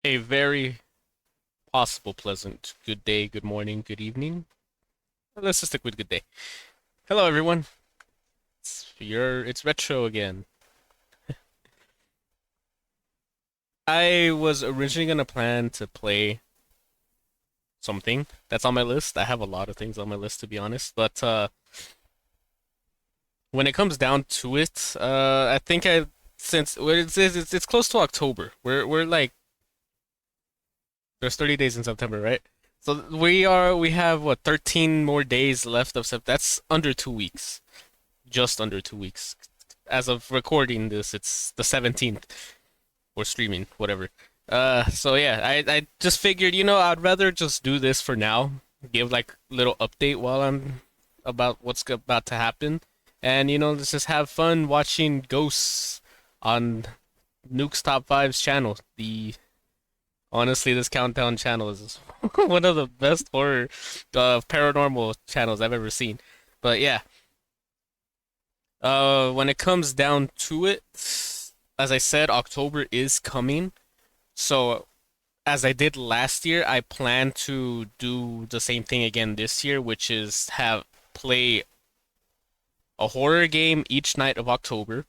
A very possible pleasant good day, good morning, good evening. Let's just stick with good day. Hello everyone. It's Retro again. I was originally gonna plan to play something that's on my list. I have a lot of things on my list to be honest, but when it comes down to it, I think I since well, it's close to October. We're like there's 30 days in September, right? So we have what 13 more days left of September. That's under 2 weeks. Just under 2 weeks. As of recording this, it's the 17th or streaming, whatever. So yeah, I just figured, I'd rather just do this for now, give like little update while I'm about what's about to happen, and let's just have fun watching ghosts on Nuke's Top Fives channel. The Honestly, this countdown channel is one of the best horror, paranormal channels I've ever seen. But yeah, when it comes down to it, as I said, October is coming. So, as I did last year, I plan to do the same thing again this year, which is have play a horror game each night of October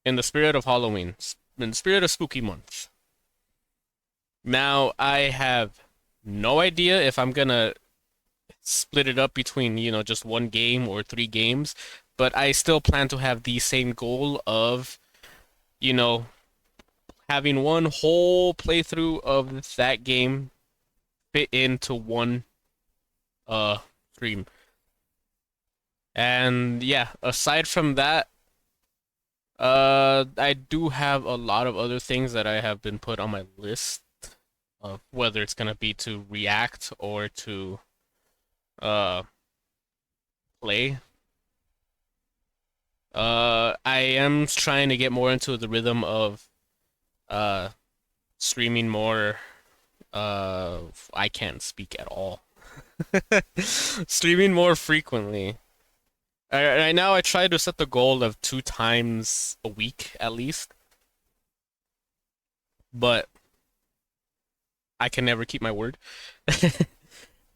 in the spirit of Halloween, in the spirit of spooky month. Now, I have no idea if I'm gonna split it up between, just one game or three games, but I still plan to have the same goal of, you know, having one whole playthrough of that game fit into one stream. And yeah, aside from that, I do have a lot of other things that I have been put on my list of whether it's gonna be to react or to uh play. I am trying to get more into the rhythm of uh streaming more. I can't speak at all. Streaming more frequently. Right now, I try to set the goal of 2 times a week at least, but I can never keep my word.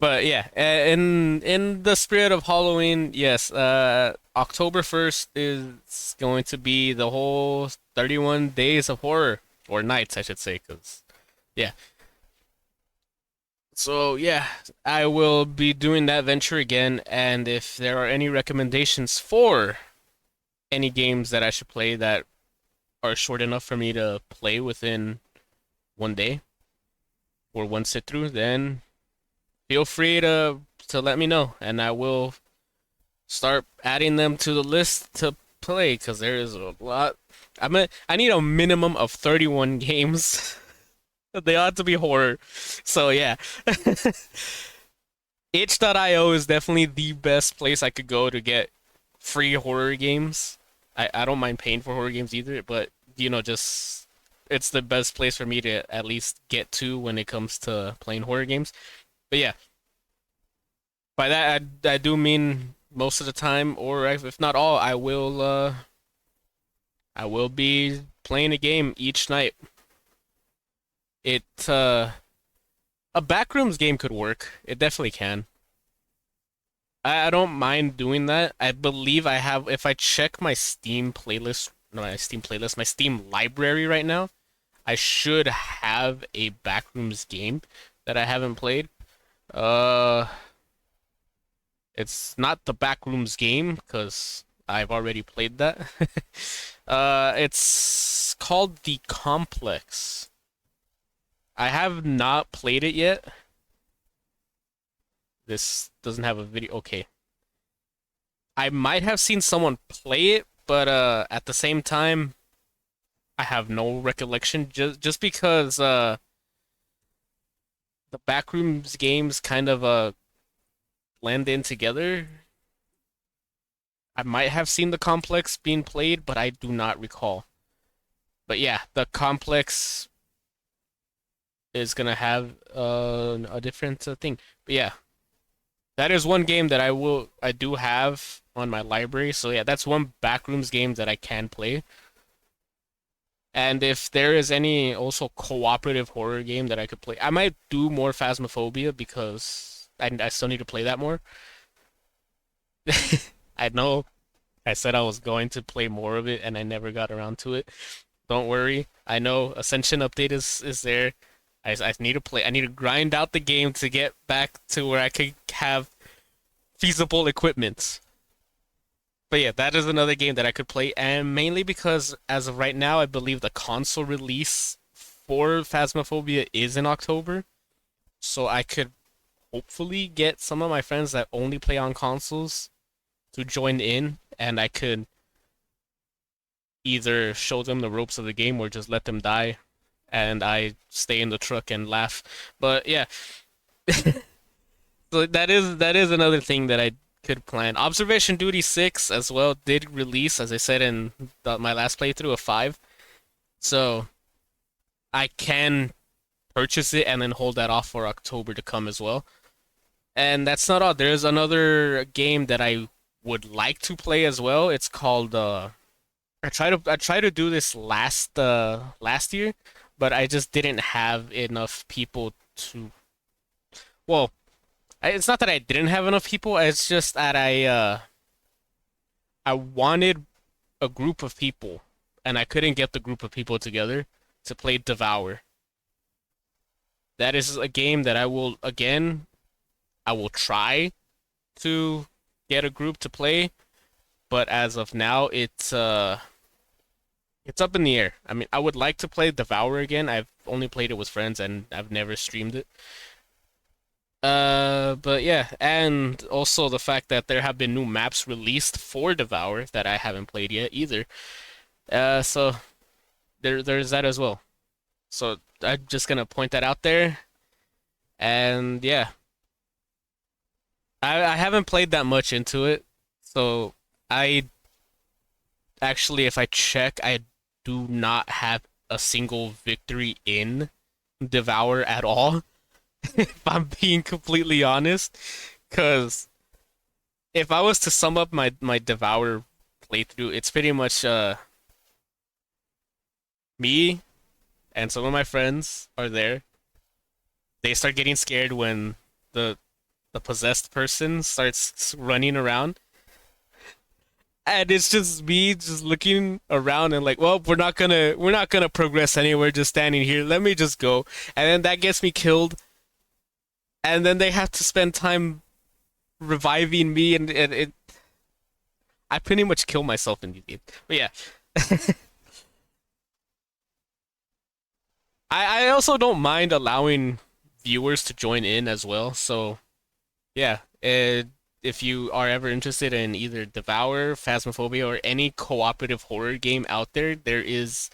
But yeah, in the spirit of Halloween, yes, October 1st is going to be the whole 31 days of horror, or nights, I should say, because yeah. So yeah, I will be doing that venture again, and if there are any recommendations for any games that I should play that are short enough for me to play within one day or one sit through, then feel free to let me know, and I will start adding them to the list to play because there is a lot. I need a minimum of 31 games. They ought to be horror. So yeah. Itch.io is definitely the best place I could go to get free horror games. I don't mind paying for horror games either, but just it's the best place for me to at least get to when it comes to playing horror games. But yeah, by that I do mean most of the time, or if not all, I will be playing a game each night. It A backrooms game could work. It definitely can. I don't mind doing that. I believe I have, if I check my Steam playlist, no, my Steam playlist, my Steam library right now, I should have a backrooms game that I haven't played. Uh, it's not the backrooms game because I've already played that. It's called The Complex. I have not played it yet. This doesn't have a video. Okay. I might have seen someone play it, but at the same time, I have no recollection just because the backrooms games kind of blend in together. I might have seen the complex being played, but I do not recall. But yeah, the complex is gonna have a different thing. But yeah, that is one game that I do have on my library. So yeah, that's one backrooms game that I can play. And if there is any also cooperative horror game that I could play, I might do more Phasmophobia because I still need to play that more. I know I said I was going to play more of it and I never got around to it. Don't worry. I know Ascension update is there. I need to play. I need to grind out the game to get back to where I could have feasible equipment. But yeah, that is another game that I could play, and mainly because as of right now, I believe the console release for Phasmophobia is in October, so I could hopefully get some of my friends that only play on consoles to join in, and I could either show them the ropes of the game or just let them die, and I stay in the truck and laugh. But yeah, so that is another thing that I could plan. Observation Duty 6 as well did release, as I said in my last playthrough of 5. So I can purchase it and then hold that off for October to come as well. And that's not all. There's another game that I would like to play as well. It's called I tried to do this last year, but I just didn't have enough people to well, it's not that I didn't have enough people, it's just that I wanted a group of people and I couldn't get the group of people together to play Devour. That is a game that I will try to get a group to play, but as of now it's up in the air. I mean, I would like to play Devour again. I've only played it with friends and I've never streamed it. But yeah, and also the fact that there have been new maps released for Devour that I haven't played yet either. So there's that as well. So I'm just gonna point that out there. And yeah, I haven't played that much into it. So I actually, if I check, I do not have a single victory in Devour at all. If I'm being completely honest, because if I was to sum up my Devour playthrough, it's pretty much me and some of my friends are there. They start getting scared when the the possessed person starts running around, and it's just me just looking around and like, well, we're not gonna progress anywhere just standing here. Let me just go, and then that gets me killed, and then they have to spend time reviving me, and I pretty much kill myself in these games. But yeah, I also don't mind allowing viewers to join in as well. So yeah, if you are ever interested in either Devour, Phasmophobia, or any cooperative horror game out there, there is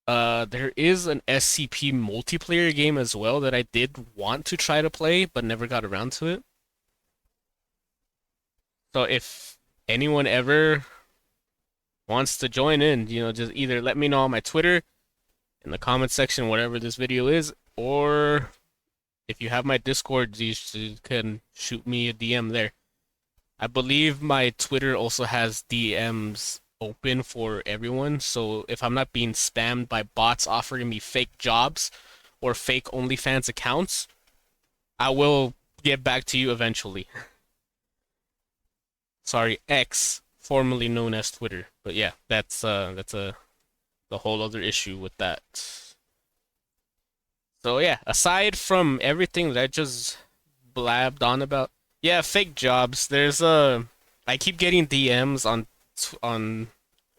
an SCP multiplayer game as well that I did want to try to play but never got around to it. So if anyone ever wants to join in, just either let me know on my Twitter in the comment section, whatever this video is, or if you have my Discord, you can shoot me a DM there. I believe my Twitter also has DMs open for everyone, so if I'm not being spammed by bots offering me fake jobs or fake OnlyFans accounts, I will get back to you eventually. Sorry, X, formerly known as Twitter. But yeah, that's the whole other issue with that. So yeah, aside from everything that I just blabbed on about, yeah, fake jobs. I keep getting DMs on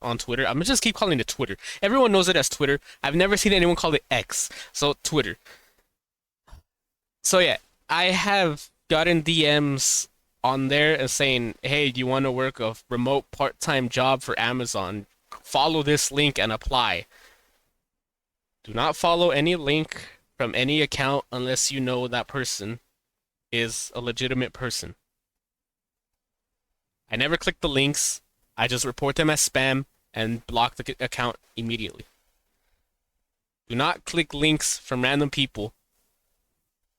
on Twitter. I'm gonna just keep calling it Twitter. Everyone knows it as Twitter. I've never seen anyone call it X. So Twitter. So yeah, I have gotten DMs on there and saying, "Hey, do you want to work a remote part-time job for Amazon? Follow this link and apply." Do not follow any link from any account unless you know that person is a legitimate person. I never click the links. I just report them as spam and block the account immediately. Do not click links from random people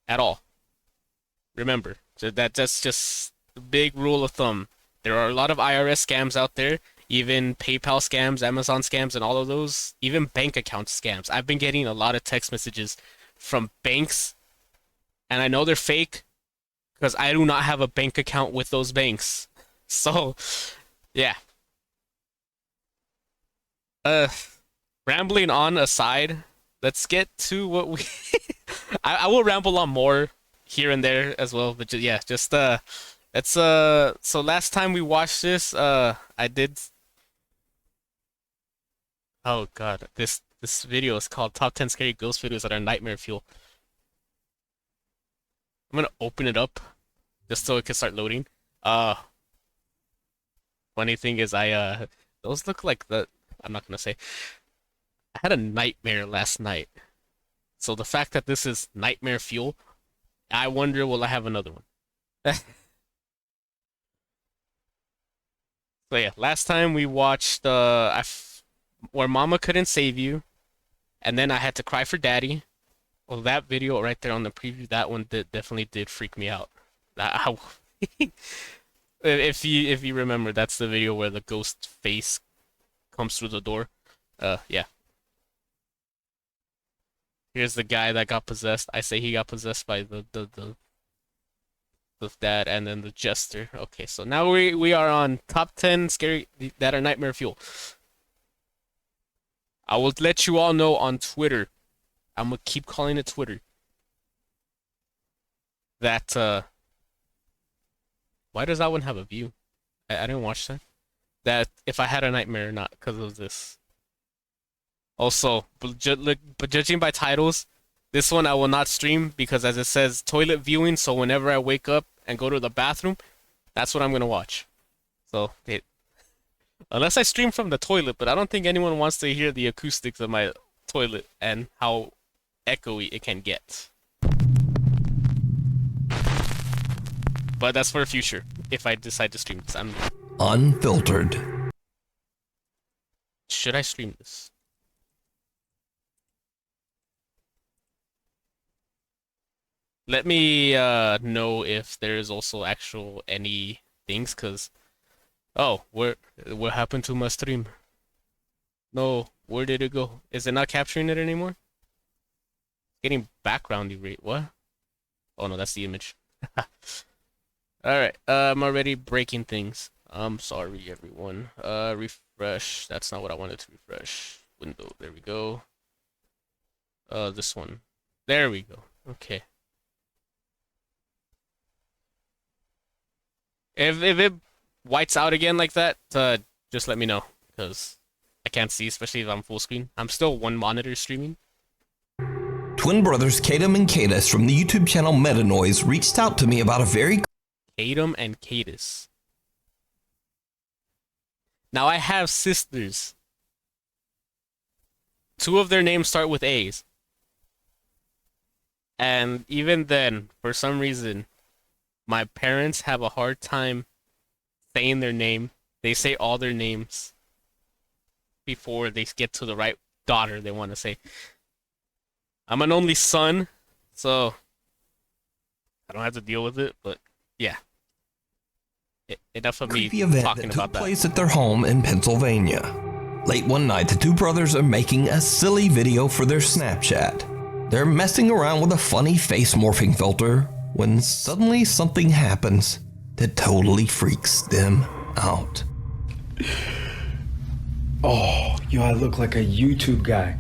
at all. Remember, that's just the big rule of thumb. There are a lot of IRS scams out there. even PayPal scams, Amazon scams, and all of those, even bank account scams. I've been getting a lot of text messages from banks, and I know they're fake because I do not have a bank account with those banks. So, yeah. Uh, Rambling on aside, let's get to what we. I will ramble on more here and there as well, but yeah, just it's so last time we watched this, I did. Oh God, this video is called Top 10 Scary Ghost Videos That Are Nightmare Fuel. I'm gonna open it up just so it can start loading. Funny thing is those look like the I'm not gonna say. I had a nightmare last night. So the fact that this is nightmare fuel, I wonder will I have another one. So yeah, last time we watched Where Mama Couldn't Save You, and then I had to cry for Daddy. Well, that video right there on the preview, that one definitely did freak me out. If you remember, that's the video where the ghost face comes through the door. Yeah. Here's the guy that got possessed. I say he got possessed by the dad and then the jester. Okay, so now we are on top 10 scary that are nightmare fuel. I will let you all know on Twitter. I'm gonna keep calling it Twitter. That why does that one have a view? I didn't watch that. That if I had a nightmare or not because of this. Also, but judging by titles, this one I will not stream because as it says toilet viewing, so whenever I wake up and go to the bathroom, that's what I'm gonna watch. So unless I stream from the toilet, but I don't think anyone wants to hear the acoustics of my toilet and how echoey it can get. But that's for the future, if I decide to stream this. Unfiltered. Should I stream this? Let me know if there is also actual any things, cause oh, what happened to my stream? No, where did it go? Is it not capturing it anymore? Getting backgroundy rate. What? Oh no, that's the image. Alright, I'm already breaking things. I'm sorry, everyone. Refresh. That's not what I wanted to refresh. Window. There we go. This one. There we go. Okay. If it whites out again like that, just let me know, because I can't see, especially if I'm full screen. I'm still one monitor streaming. Twin brothers Kadam and Cadis from the YouTube channel Metanoise reached out to me about a very... Kadam and Cadis. Now I have sisters. Two of their names start with A's. And even then, for some reason, my parents have a hard time saying their name. They say all their names before they get to the right daughter they want to say. I'm an only son, so I don't have to deal with it, but yeah. Enough of me talking about that. Took place at their home in Pennsylvania. Late one night, the two brothers are making a silly video for their Snapchat. They're messing around with a funny face morphing filter when suddenly something happens that totally freaks them out. Oh, yo, I look like a YouTube guy.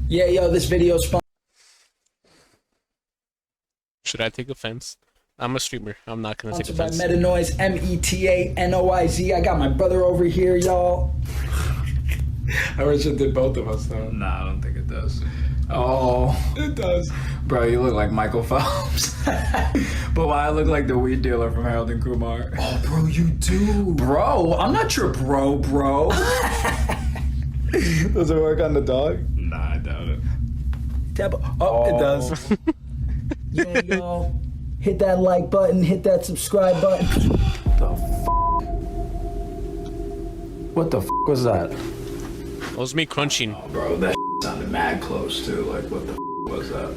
Yeah, yo, this video's fun. Should I take offense? I'm a streamer. I'm not gonna take Sponsored offense. by Metanoise, Metanoiz. I got my brother over here, y'all. I wish it did both of us, though. Nah, I don't think it does. Oh, It does. bro, you look like Michael Phelps. But why I look like the weed dealer from Harold and Kumar? Oh, bro, you do. Bro, I'm not your bro. Does it work on the dog? Nah, I doubt it. It does. Yeah, yo. Hit that like button, hit that subscribe button. What the f was that? That was me crunching. Oh, bro, that sounded mad close too. Like, what the f was that?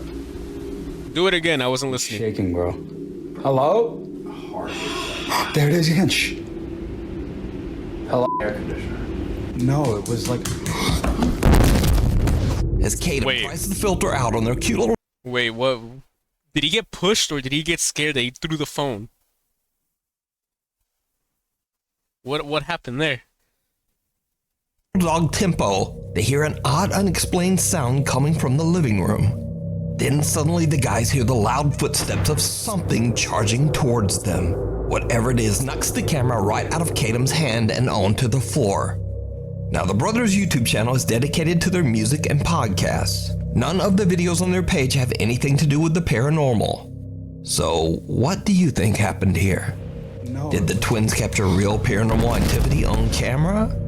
Do it again. I wasn't listening. Shaking, bro. Hello? Hard. There it is again. Shh. Hello, air conditioner. No, it was like. As Kaden Wait. tries the filter out on their cute little Wait, what? Did he get pushed or did he get scared that he threw the phone? What happened there? dog Tempo, they hear an odd, unexplained sound coming from the living room. Then suddenly the guys hear the loud footsteps of something charging towards them. Whatever it is knocks the camera right out of Kaden's hand and onto the floor. Now, the brothers' YouTube channel is dedicated to their music and podcasts. None of the videos on their page have anything to do with the paranormal. So, what do you think happened here? No. Did the twins capture real paranormal activity on camera?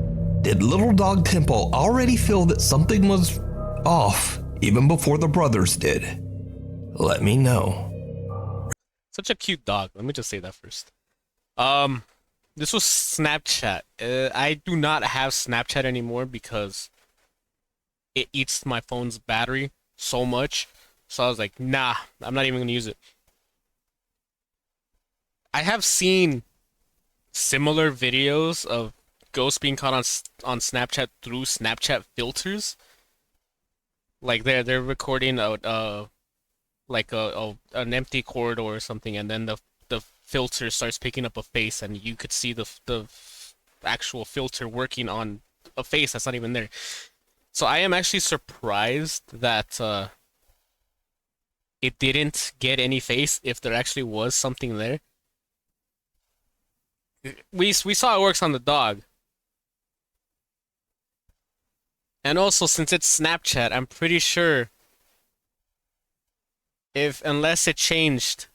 Did little dog Tempo already feel that something was off even before the brothers did? Let me know. Such a cute dog. Let me just say that first. This was Snapchat. I do not have Snapchat anymore because it eats my phone's battery so much. So I was like, nah, I'm not even gonna use it. I have seen similar videos of ghosts being caught on Snapchat through Snapchat filters. Like they're recording an empty corridor or something, and then the filter starts picking up a face, and you could see the actual filter working on a face that's not even there. So I am actually surprised that it didn't get any face if there actually was something there. We saw it works on the dog. And also, since it's Snapchat, I'm pretty sure unless it changed,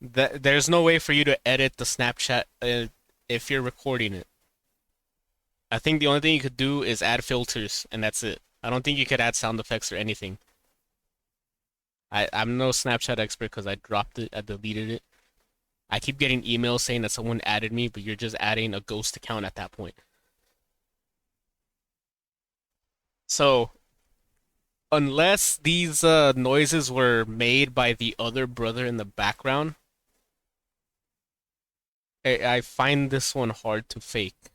there's no way for you to edit the Snapchat if you're recording it. I think the only thing you could do is add filters, and that's it. I don't think you could add sound effects or anything. I'm no Snapchat expert because I dropped it, I deleted it. I keep getting emails saying that someone added me, but you're just adding a ghost account at that point. So, unless these noises were made by the other brother in the background, I find this one hard to fake.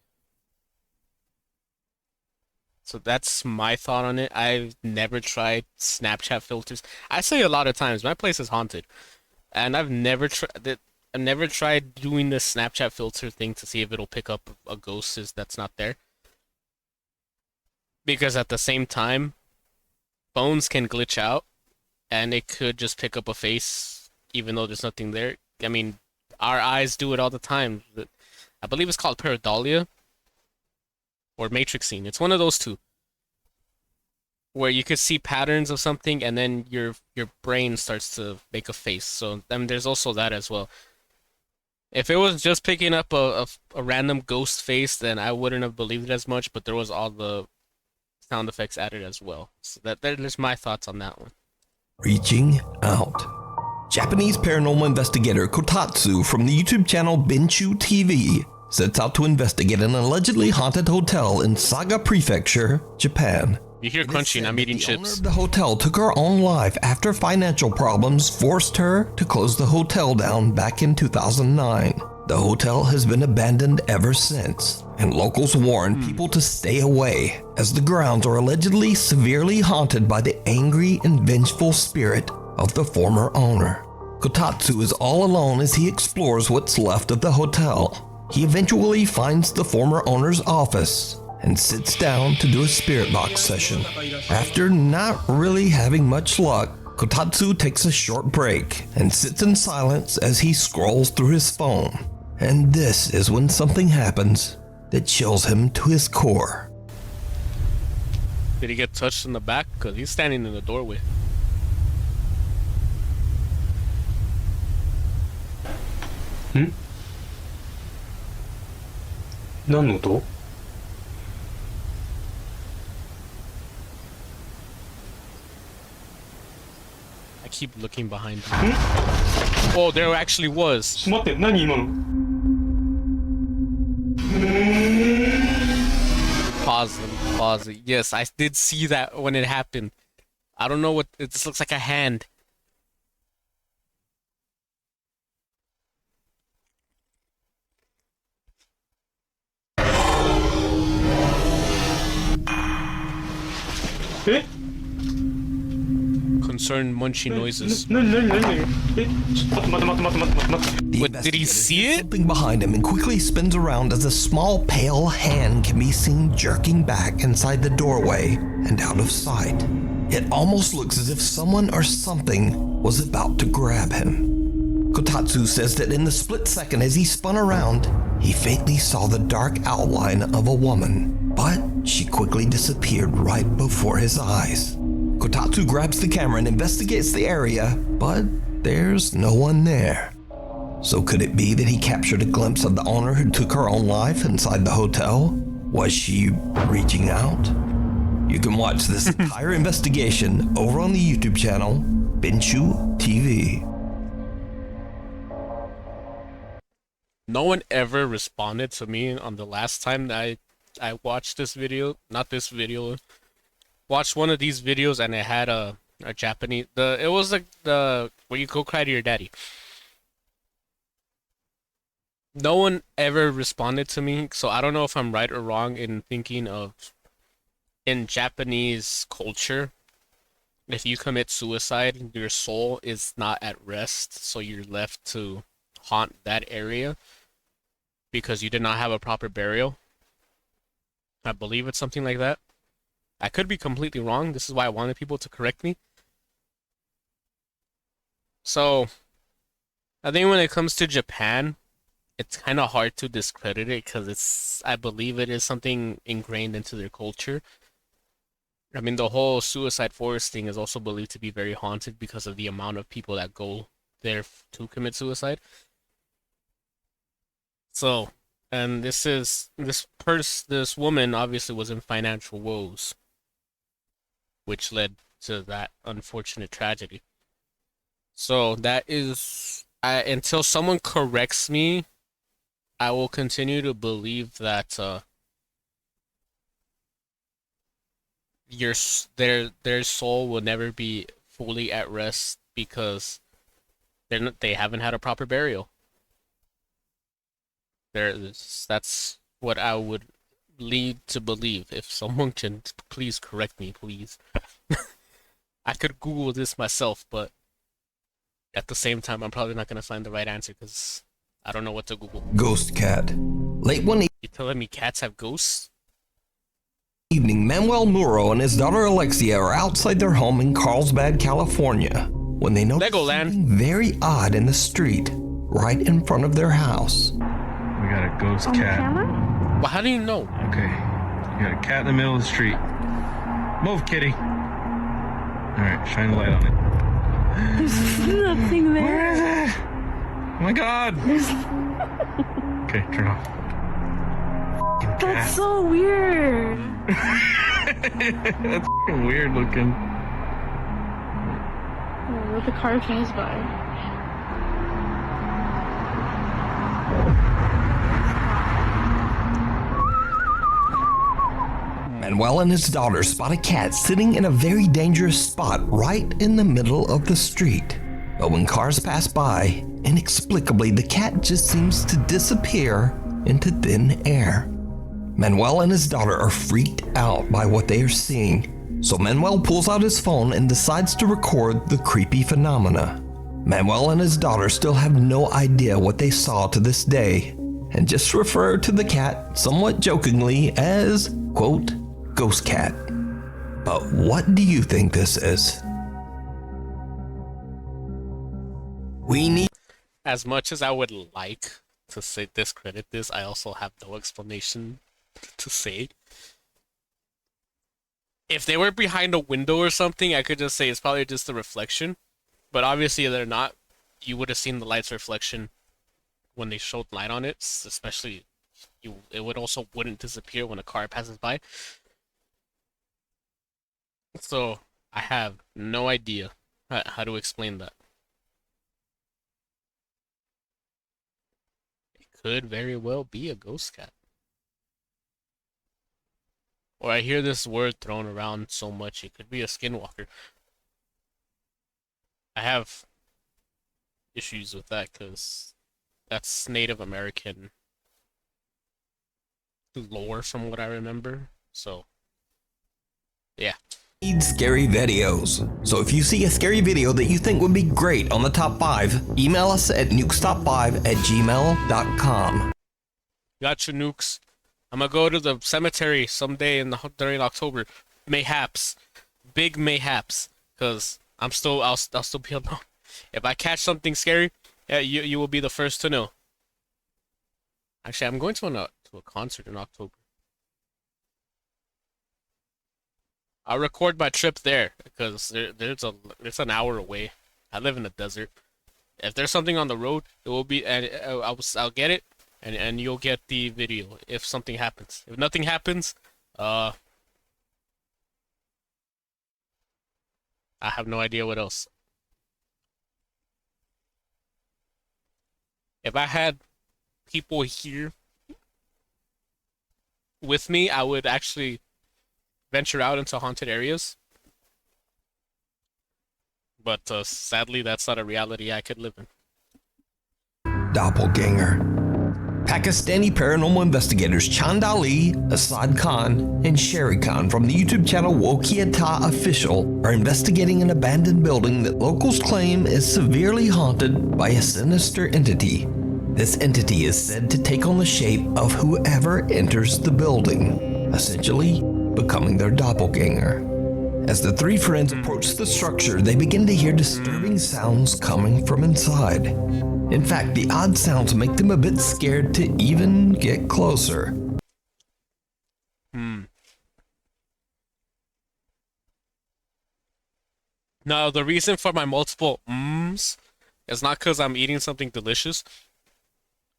So that's my thought on it. I've never tried Snapchat filters. I say a lot of times, my place is haunted, and I've never tried doing this Snapchat filter thing to see if it'll pick up a ghost that's not there. Because at the same time, phones can glitch out, and it could just pick up a face even though there's nothing there. I mean, our eyes do it all the time. I believe it's called pareidolia or matrixing. It's one of those two, where you could see patterns of something and then your brain starts to make a face. So there's also that as well. If it was just picking up a random ghost face, then I wouldn't have believed it as much, but there was all the sound effects added as well. So there's my thoughts on that one. Reaching out. Japanese paranormal investigator Kotatsu from the YouTube channel Benchu TV sets out to investigate an allegedly haunted hotel in Saga Prefecture, Japan. You hear crunching, I'm eating The owner chips. of the hotel took her own life after financial problems forced her to close the hotel down back in 2009. The hotel has been abandoned ever since, and locals warn people to stay away, as the grounds are allegedly severely haunted by the angry and vengeful spirit of the former owner. Kotatsu is all alone as he explores what's left of the hotel. He eventually finds the former owner's office and sits down to do a spirit box session. After not really having much luck, Kotatsu takes a short break and sits in silence as he scrolls through his phone. And this is when something happens that chills him to his core. Did he get touched in the back? Because he's standing in the doorway. I keep looking behind me. Oh, there actually was. 待って、何今の Pause them. Pause it. Yes, I did see that when it happened. I don't know what. This looks like a hand. え Concerned munchy noises. なにえ待って。 The What, did he investigator see hears it? something behind him and quickly spins around as a small pale hand can be seen jerking back inside the doorway and out of sight. It almost looks as if someone or something was about to grab him. Kotatsu says that in the split second as he spun around, he faintly saw the dark outline of a woman, but she quickly disappeared right before his eyes. Kotatsu grabs the camera and investigates the area, but there's no one there. So could it be that he captured a glimpse of the owner who took her own life inside the hotel? Was she reaching out? You can watch this entire investigation over on the YouTube channel, Binshu TV. No one ever responded to me on the last time that I watched this video. Not this video. Watched one of these videos and it had a Japanese. It was like the where you go cry to your daddy. No one ever responded to me, so I don't know if I'm right or wrong in thinking of in Japanese culture, if you commit suicide, your soul is not at rest, so you're left to haunt that area because you did not have a proper burial. I believe it's something like that. I could be completely wrong. This is why I wanted people to correct me. So, I think when it comes to Japan, it's kind of hard to discredit it because I believe it is something ingrained into their culture. I mean, the whole suicide forest thing is also believed to be very haunted because of the amount of people that go there to commit suicide. So, and this woman obviously was in financial woes, which led to that unfortunate tragedy. So that is, until someone corrects me, I will continue to believe that their soul will never be fully at rest because they haven't had a proper burial. That's what I would lead to believe. If someone can please correct me, please. I could Google this myself, but at the same time, I'm probably not gonna find the right answer because I don't know what to Google. Ghost cat. Late one You telling me cats have ghosts? evening, Manuel Muro and his daughter Alexia are outside their home in Carlsbad, California, when they notice Legoland. something very odd in the street right in front of their house. We got a ghost cat. Well, how do you know? Okay. You got a cat in the middle of the street. Move, kitty. Alright, shine the light on it. There's nothing there. Where is it? Oh my god! Okay, turn off. Fucking cat. That's so weird. That's fucking weird looking. Oh, let the car pass by. Manuel and his daughter spot a cat sitting in a very dangerous spot right in the middle of the street. But when cars pass by, inexplicably the cat just seems to disappear into thin air. Manuel and his daughter are freaked out by what they are seeing, so Manuel pulls out his phone and decides to record the creepy phenomena. Manuel and his daughter still have no idea what they saw to this day, and just refer to the cat somewhat jokingly as, quote, ghost cat. But what do you think this is? We need As much as I would like to say discredit this, I also have no explanation to say. If they were behind a window or something, I could just say it's probably just a reflection. But obviously they're not. You would have seen the light's reflection when they showed light on it, especially it would also wouldn't disappear when a car passes by. So I have no idea how to explain that. It could very well be a ghost cat. Or I hear this word thrown around so much, it could be a skinwalker. I have issues with that because that's Native American lore from what I remember. So, yeah. need scary videos. So if you see a scary video that you think would be great on the top 5, email us at nukestop5@gmail.com. Got you, nukes. I'm gonna go to the cemetery someday during October. Mayhaps, big mayhaps, cause I'll still be alone. If I catch something scary, yeah, you will be the first to know. Actually, I'm going to a concert in October. I'll record my trip there because it's an hour away. I live in the desert. If there's something on the road, it will be, and I'll get it, and you'll get the video if something happens. If nothing happens, I have no idea what else. If I had people here with me, I would actually venture out into haunted areas. But sadly, that's not a reality I could live in. Doppelganger. Pakistani paranormal investigators Chand Ali, Asad Khan, and Sherry Khan from the YouTube channel Wokiata Official are investigating an abandoned building that locals claim is severely haunted by a sinister entity. This entity is said to take on the shape of whoever enters the building, essentially becoming their doppelganger. As the three friends approach the structure, they begin to hear disturbing sounds coming from inside. In fact, the odd sounds make them a bit scared to even get closer. Now, the reason for my multiple mms is not because I'm eating something delicious.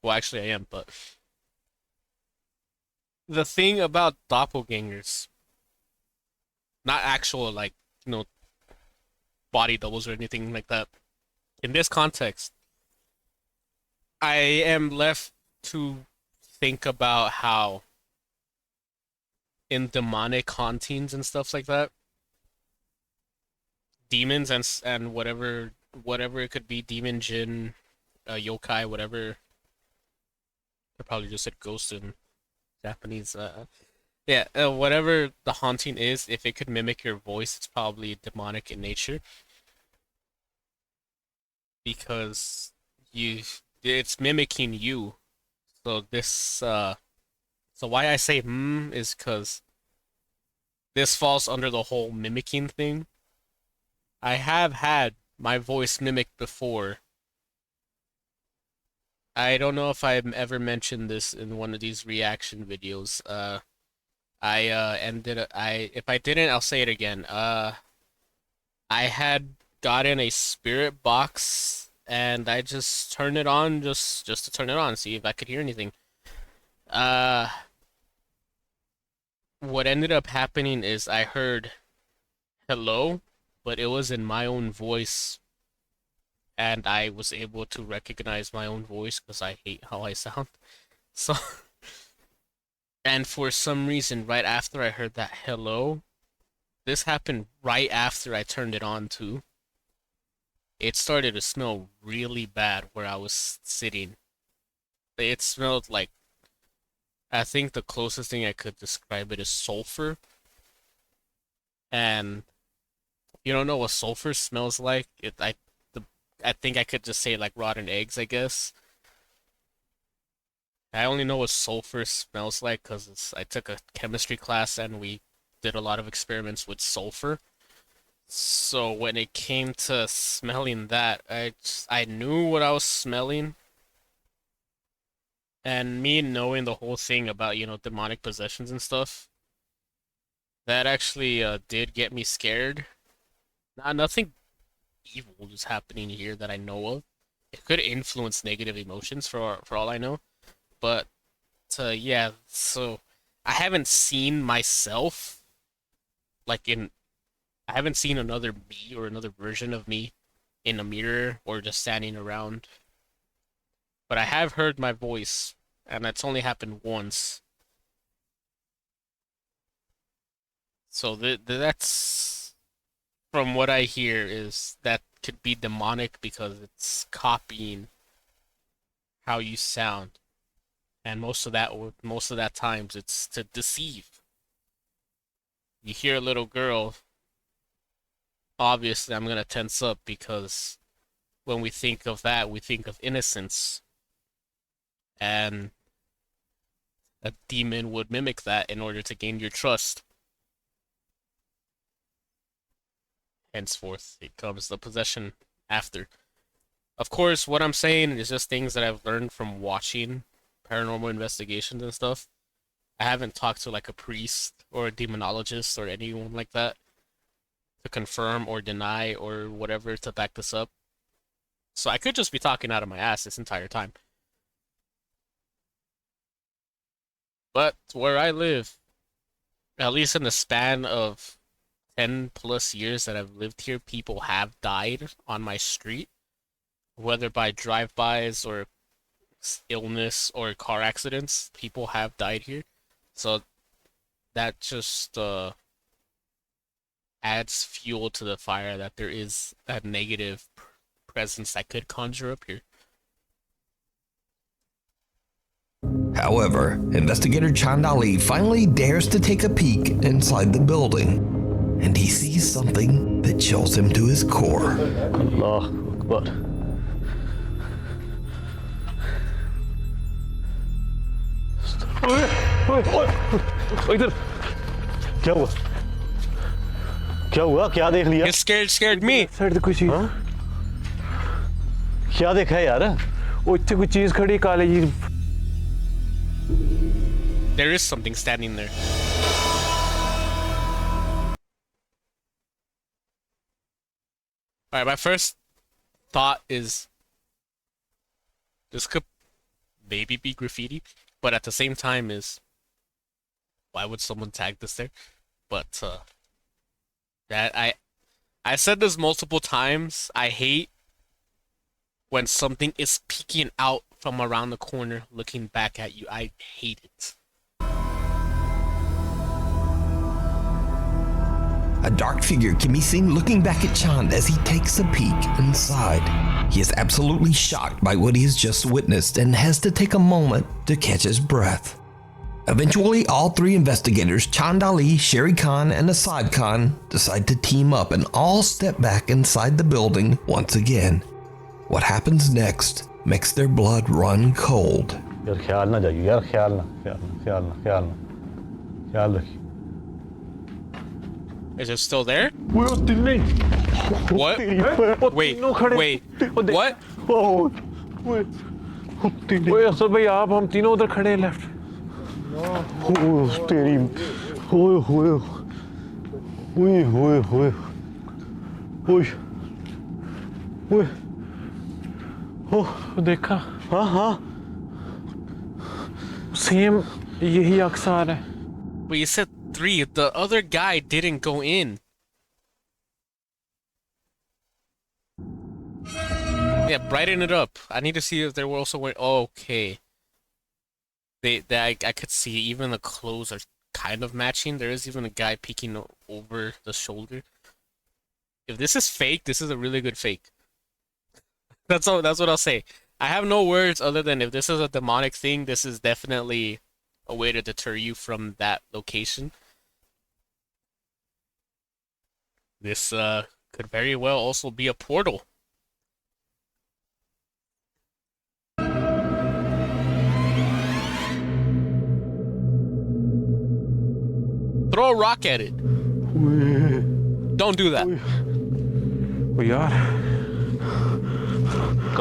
Well, actually, I am, but the thing about doppelgangers, not actual, like, body doubles or anything like that. In this context, I am left to think about how in demonic hauntings and stuff like that, demons and whatever it could be, demon, jinn, yokai, whatever. I probably just said ghost in Japanese. Yeah, whatever the haunting is, if it could mimic your voice, it's probably demonic in nature. Because it's mimicking you. So so why I say is because this falls under the whole mimicking thing. I have had my voice mimicked before. I don't know if I've ever mentioned this in one of these reaction videos. If I didn't, I'll say it again. I had gotten a spirit box and I just turned it on just to turn it on, see if I could hear anything. What ended up happening is I heard hello, but it was in my own voice, and I was able to recognize my own voice because I hate how I sound. So, and for some reason, right after I heard that hello, this happened right after I turned it on too. It started to smell really bad where I was sitting. It smelled like, I think the closest thing I could describe it is sulfur. And you don't know what sulfur smells like? I think I could just say like rotten eggs, I guess. I only know what sulfur smells like because I took a chemistry class and we did a lot of experiments with sulfur. So when it came to smelling that, I knew what I was smelling. And me knowing the whole thing about, demonic possessions and stuff, that actually did get me scared. Nothing evil is happening here that I know of. It could influence negative emotions for all I know. But yeah, so I haven't seen myself I haven't seen another me or another version of me in a mirror or just standing around. But I have heard my voice, and that's only happened once. So that's from what I hear is that could be demonic because it's copying how you sound. And most of that times it's to deceive. You hear a little girl obviously I'm gonna tense up because when we think of that, we think of innocence, and a demon would mimic that in order to gain your trust. Henceforth, it comes the possession after. Of course, what I'm saying is just things that I've learned from watching paranormal investigations and stuff. I haven't talked to like a priest or a demonologist or anyone like that to confirm or deny or whatever to back this up. So I could just be talking out of my ass this entire time. But where I live, at least in the span of 10 plus years that I've lived here, people have died on my street, whether by drive-bys or illness or car accidents. People have died here. So that just adds fuel to the fire that there is a negative presence that could conjure up here. However, investigator Chandali finally dares to take a peek inside the building, and he sees something that chills him to his core. Allah Akbar. इधर क्या हुआ क्या हुआ क्या देख लिया You scared me. Side कोई चीज क्या देखा है यार वो इतनी कोई चीज खड़ी काले जी There is something standing there. Alright, my first thought is this could maybe be graffiti, but at the same time is why would someone tag this there? But that I said this multiple times. I hate when something is peeking out from around the corner looking back at you. I hate it. A dark figure can be seen looking back at Chand as he takes a peek inside. He is absolutely shocked by what he has just witnessed and has to take a moment to catch his breath. Eventually, all three investigators, Chand Ali, Sherry Khan, and Asad Khan, decide to team up and all step back inside the building once again. What happens next makes their blood run cold. यार ख्याल ना जाइए यार ख्याल रखिए Is it still there? वो तिन्ने What? Wait, wait, what? ओए असल भाई आप हम तीनों उधर खड़े हैं लेफ्ट तेरी ओए होए ओए होए होए ओए ओए ओह देखा हाँ हाँ सेम यही अक्सर है But you said 3. The other guy didn't go in. Yeah, brighten it up. I need to see if there were also went. Oh, okay. I could see even the clothes are kind of matching. There is even a guy peeking over the shoulder. If this is fake, this is a really good fake. That's all. That's what I'll say. I have no words other than if this is a demonic thing, this is definitely a way to deter you from that location. This could very well also be a portal. Throw a rock at it. Don't do that. ओ यार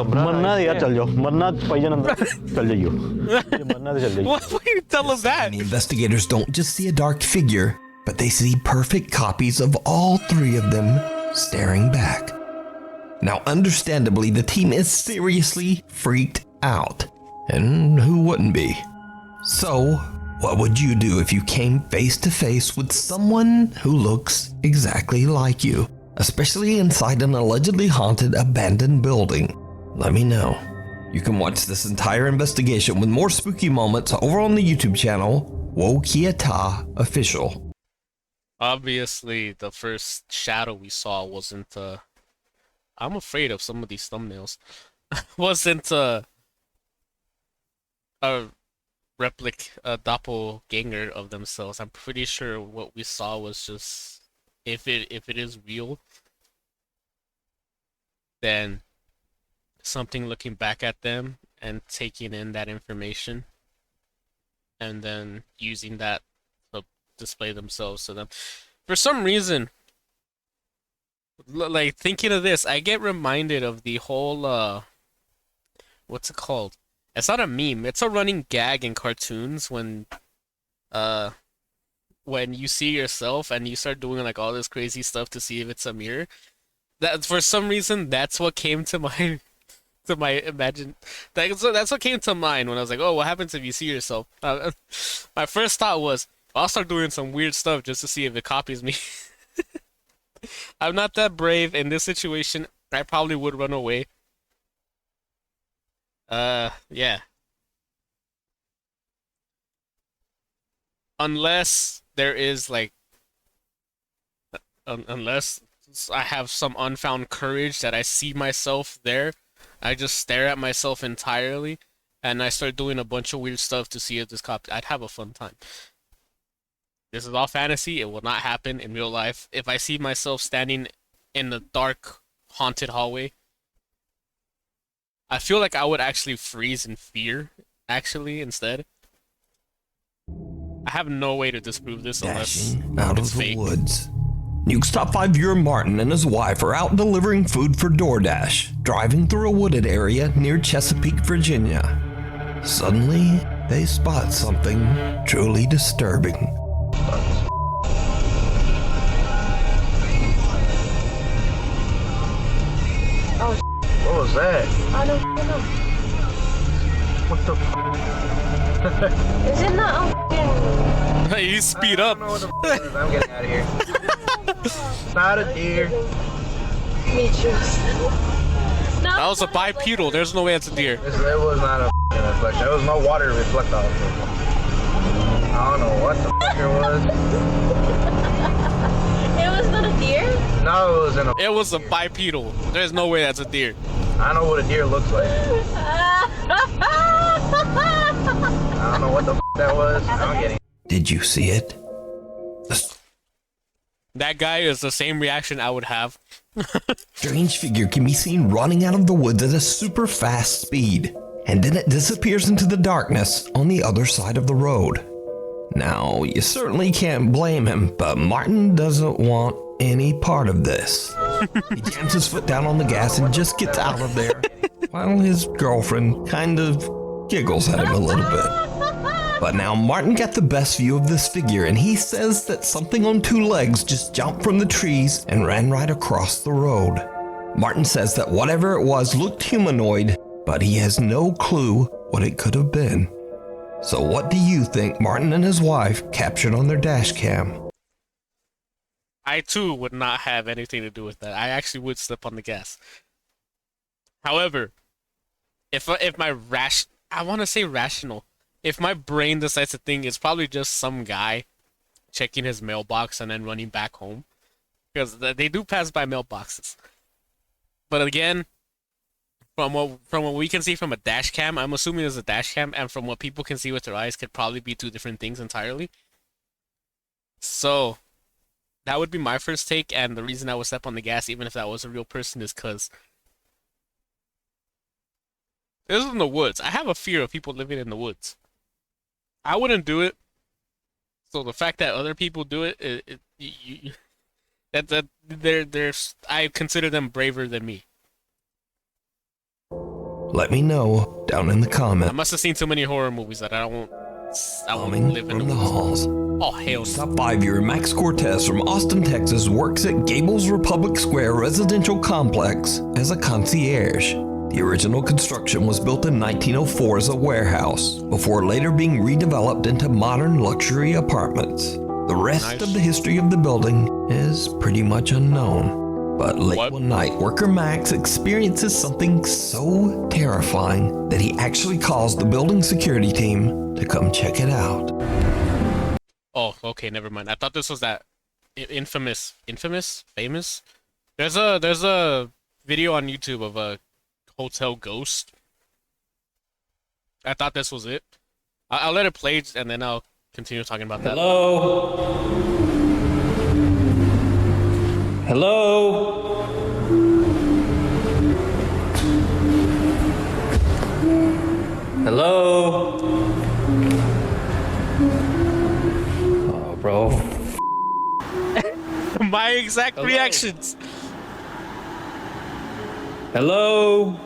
मरना यार चल जाओ मरना भाईजान अंदर चल जाइयो मरना तो चल जाइयो Why would you tell us that? And the investigators don't just see a dark figure, but they see perfect copies of all three of them staring back. Now, understandably, the team is seriously freaked out. And who wouldn't be? So, what would you do if you came face to face with someone who looks exactly like you? Especially inside an allegedly haunted abandoned building. Let me know. You can watch this entire investigation with more spooky moments over on the YouTube channel, Wokiata Official. Obviously, the first shadow we saw wasn't, I'm afraid of some of these thumbnails. Wasn't, a doppelganger of themselves. I'm pretty sure what we saw was just, if it is real, than something looking back at them and taking in that information and then using that to display themselves to them. For some reason, like thinking of this, I get reminded of the whole what's it called? It's not a meme, it's a running gag in cartoons when you see yourself and you start doing like all this crazy stuff to see if it's a mirror. That for some reason that's what came to my to my imagine. That's what came to mind when I was like, oh, what happens if you see yourself? My first thought was, I'll start doing some weird stuff just to see if it copies me. I'm not that brave in this situation. I probably would run away. Yeah. Unless there is like, unless I have some unfound courage that I see myself there, I just stare at myself entirely, and I start doing a bunch of weird stuff to see if this copy. I'd have a fun time. This is all fantasy. It will not happen in real life. If I see myself standing in the dark, haunted hallway, I feel like I would actually freeze in fear, actually, instead. I have no way to disprove this unless Dashing out it's of the fake. woods. Nuke's top 5 viewer Martin and his wife are out delivering food for DoorDash, driving through a wooded area near Chesapeake, Virginia. Suddenly, they spot something truly disturbing. What was that? I don't know. What the f? Is it not Hey, you speed up. I don't know what the f is. I'm getting out of here. It's not a deer. Me too. No, That was a bipedal. There's no way it's a deer. It was not a reflection. There was no water to reflect off of. I don't know what the f it was. It was not a deer? No, it wasn't a. It was a bipedal. There's no way that's a deer. I know what a deer looks like. I don't know what the f that was. I'm getting. Did you see it? That guy is the same reaction I would have. Strange figure can be seen running out of the woods at a super fast speed, and then it disappears into the darkness on the other side of the road. Now, you certainly can't blame him, but Martin doesn't want any part of this. He jams his foot down on the gas and just gets out of there, while his girlfriend kind of giggles at him a little bit. But now Martin got the best view of this figure, and he says that something on 2 legs just jumped from the trees and ran right across the road. Martin says that whatever it was looked humanoid, but he has no clue what it could have been. So what do you think Martin and his wife captured on their dash cam? I too would not have anything to do with that. I actually would step on the gas. However, if my I want to say rational. If my brain decides to think it's probably just some guy checking his mailbox and then running back home, because they do pass by mailboxes. But again, from what we can see from a dash cam, I'm assuming it's a dash cam, and from what people can see with their eyes, could probably be 2 different things entirely. So that would be my first take, and the reason I would step on the gas, even if that was a real person, is because this is in the woods. I have a fear of people living in the woods. I wouldn't do it. So the fact that other people do it, I consider them braver than me. Let me know down in the I comments. must have seen too many horror movies that I won't Coming live in from the woods. halls. Oh hell! Top 5 viewer Max Cortez from Austin, Texas works at Gables Republic Square residential complex as a concierge. The original construction was built in 1904 as a warehouse, before later being redeveloped into modern luxury apartments. The rest Nice. of the history of the building is pretty much unknown. But late What? one night, worker Max experiences something so terrifying that he actually calls the building security team to come check it out. Oh, okay, never mind. I thought this was that famous. There's a video on YouTube of a hotel ghost. I thought this was it. I'll let it play and then I'll continue talking about that. Hello? Hello? exact reactions. Hello?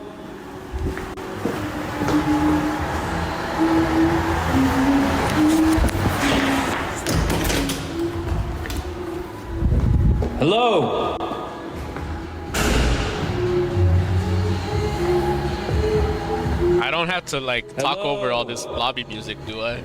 Hello? I don't have to like talk over all this lobby music, do I?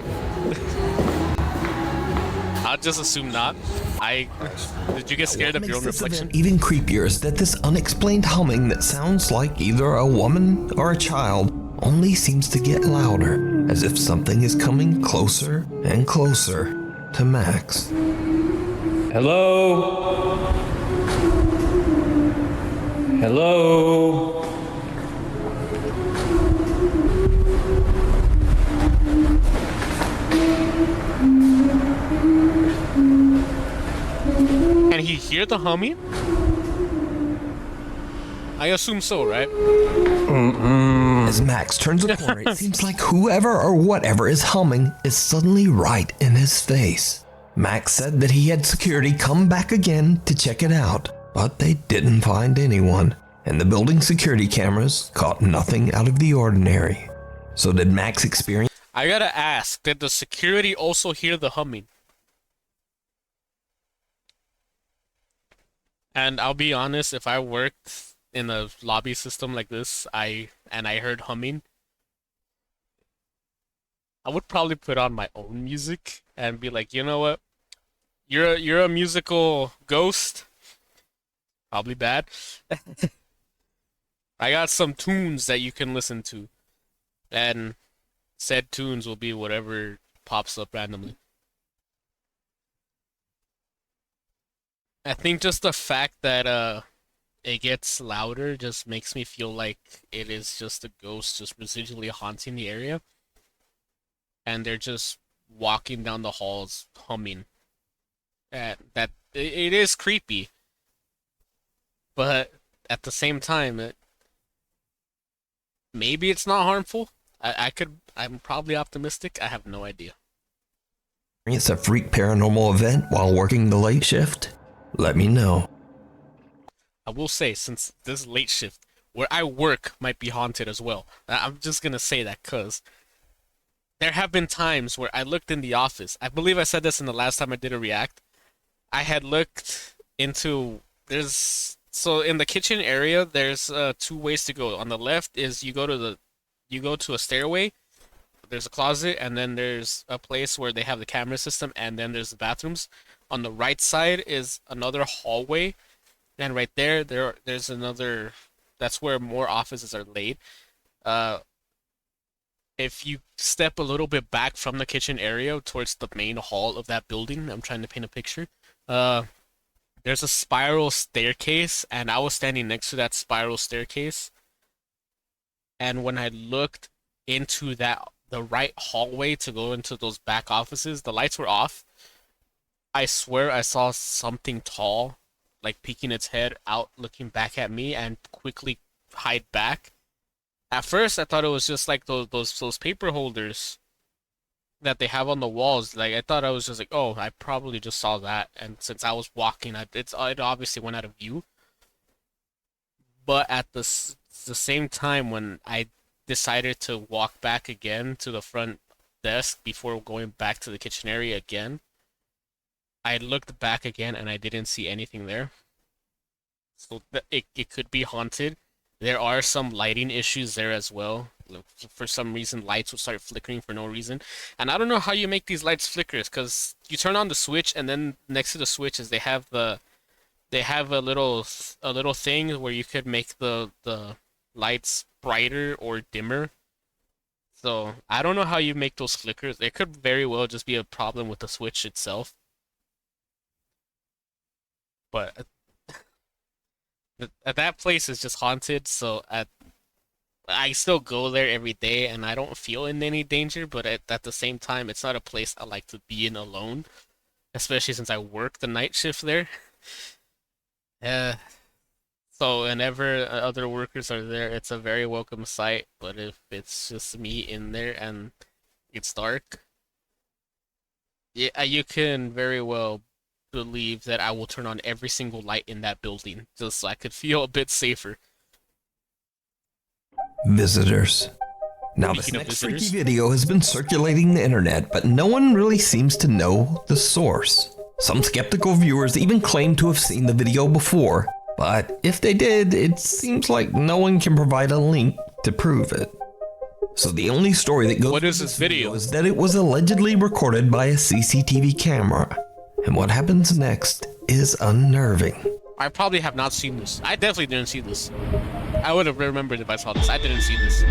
I'll just assume not. Did you get scared What of your makes own this reflection? event even creepier is that this unexplained humming that sounds like either a woman or a child only seems to get louder, as if something is coming closer and closer to Max. Hello? Hello? Can he hear the humming? I assume so, right? As Max turns a corner, it seems like whoever or whatever is humming is suddenly right in his face. Max said that he had security come back again to check it out, but they didn't find anyone, and the building security cameras caught nothing out of the ordinary. So did Max experience I gotta ask, did the security also hear the humming? And I'll be honest, if I worked in a lobby system like this, I heard humming, I would probably put on my own music and be like, you know what? You're a musical ghost. Probably bad. I got some tunes that you can listen to. And said tunes will be whatever pops up randomly. I think just the fact that it gets louder just makes me feel like it is just a ghost just residually haunting the area. And they're just walking down the halls humming. That it is creepy. But at the same time, maybe it's not harmful. I'm probably optimistic. I have no idea. a freak paranormal event while working the late shift? Let me know. I will say, since this late shift, where I work might be haunted as well. I'm just gonna say that because there have been times where I looked in the office. I believe I said this in the last time I did a react. I had looked into so in the kitchen area there's two ways to go. On the left is you go to a stairway. There's a closet, and then there's a place where they have the camera system, and then there's the bathrooms. On the right side is another hallway, and right there's another. That's where more offices are laid. If you step a little bit back from the kitchen area towards the main hall of that building, I'm trying to paint a picture. There's a spiral staircase, and I was standing next to that spiral staircase. And when I looked into the right hallway to go into those back offices, the lights were off. I swear I saw something tall, like peeking its head out, looking back at me, and quickly hide back. At first, I thought it was just like those paper holders that they have on the walls. Like I thought I was just like, oh, I probably just saw that, and since I was walking, it obviously went out of view. But at the same time, when I decided to walk back again to the front desk before going back to the kitchen area again, I looked back again and I didn't see anything there. So it could be haunted. There are some lighting issues there as well. For some reason, lights would start flickering for no reason. And I don't know how you make these lights flicker, because you turn on the switch, and then next to the switch is they have a little thing where you could make the lights brighter or dimmer. So I don't know how you make those flickers. It could very well just be a problem with the switch itself. But that place is just haunted, so I still go there every day, and I don't feel in any danger, but at the same time, it's not a place I like to be in alone, especially since I work the night shift there. So whenever other workers are there, it's a very welcome sight, but if it's just me in there and it's dark, yeah, you can very well believe that I will turn on every single light in that building just so I could feel a bit safer. Visitors. Now, this Speaking of next freaky visitors. video has been circulating the internet, but no one really seems to know the source. Some skeptical viewers even claim to have seen the video before, but if they did, it seems like no one can provide a link to prove it. So the only story that goes What is with this video? is that it was allegedly recorded by a CCTV camera. And what happens next is unnerving. I probably have not seen this. I definitely didn't see this. I would have remembered if I saw this. I didn't see this.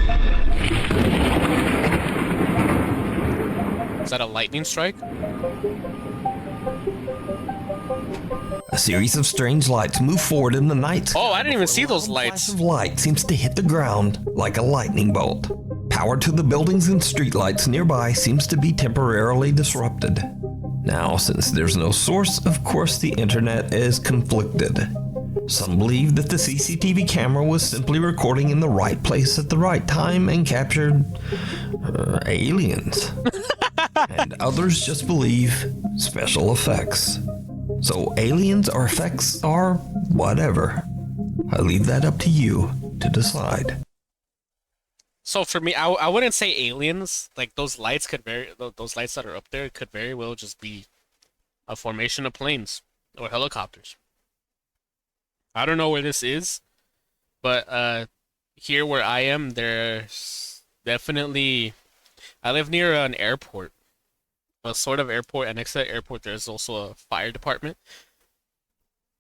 Is that a lightning strike? A series of strange lights move forward in the night. Oh, I didn't even see those A lights. flash of light seems to hit the ground like a lightning bolt. Power to the buildings and streetlights nearby seems to be temporarily disrupted. Now, since there's no source, of course the internet is conflicted. Some believe that the CCTV camera was simply recording in the right place at the right time and captured aliens. And others just believe special effects. So aliens or effects are whatever. I leave that up to you to decide. So for me, I wouldn't say aliens. Like those lights could those lights that are up there could very well just be a formation of planes or helicopters. I don't know where this is, but here where I am, there's definitely. I live near an airport, a sort of airport, and next to the airport there's also a fire department.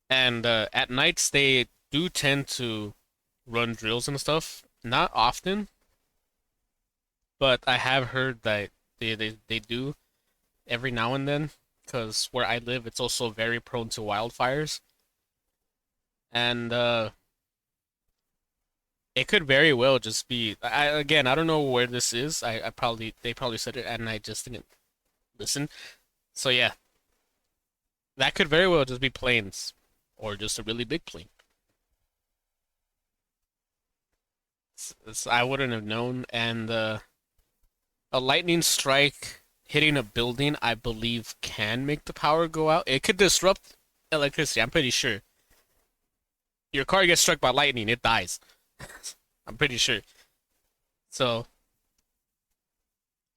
And at nights they do tend to run drills and stuff. Not often, but I have heard that they do every now and then, because where I live it's also very prone to wildfires. And it could very well just be I don't know where this is. They probably said it and I just didn't listen. So yeah. That could very well just be planes or just a really big plane. I wouldn't have known. And a lightning strike hitting a building, I believe, can make the power go out. It could disrupt electricity, I'm pretty sure. Your car gets struck by lightning, it dies. I'm pretty sure. So,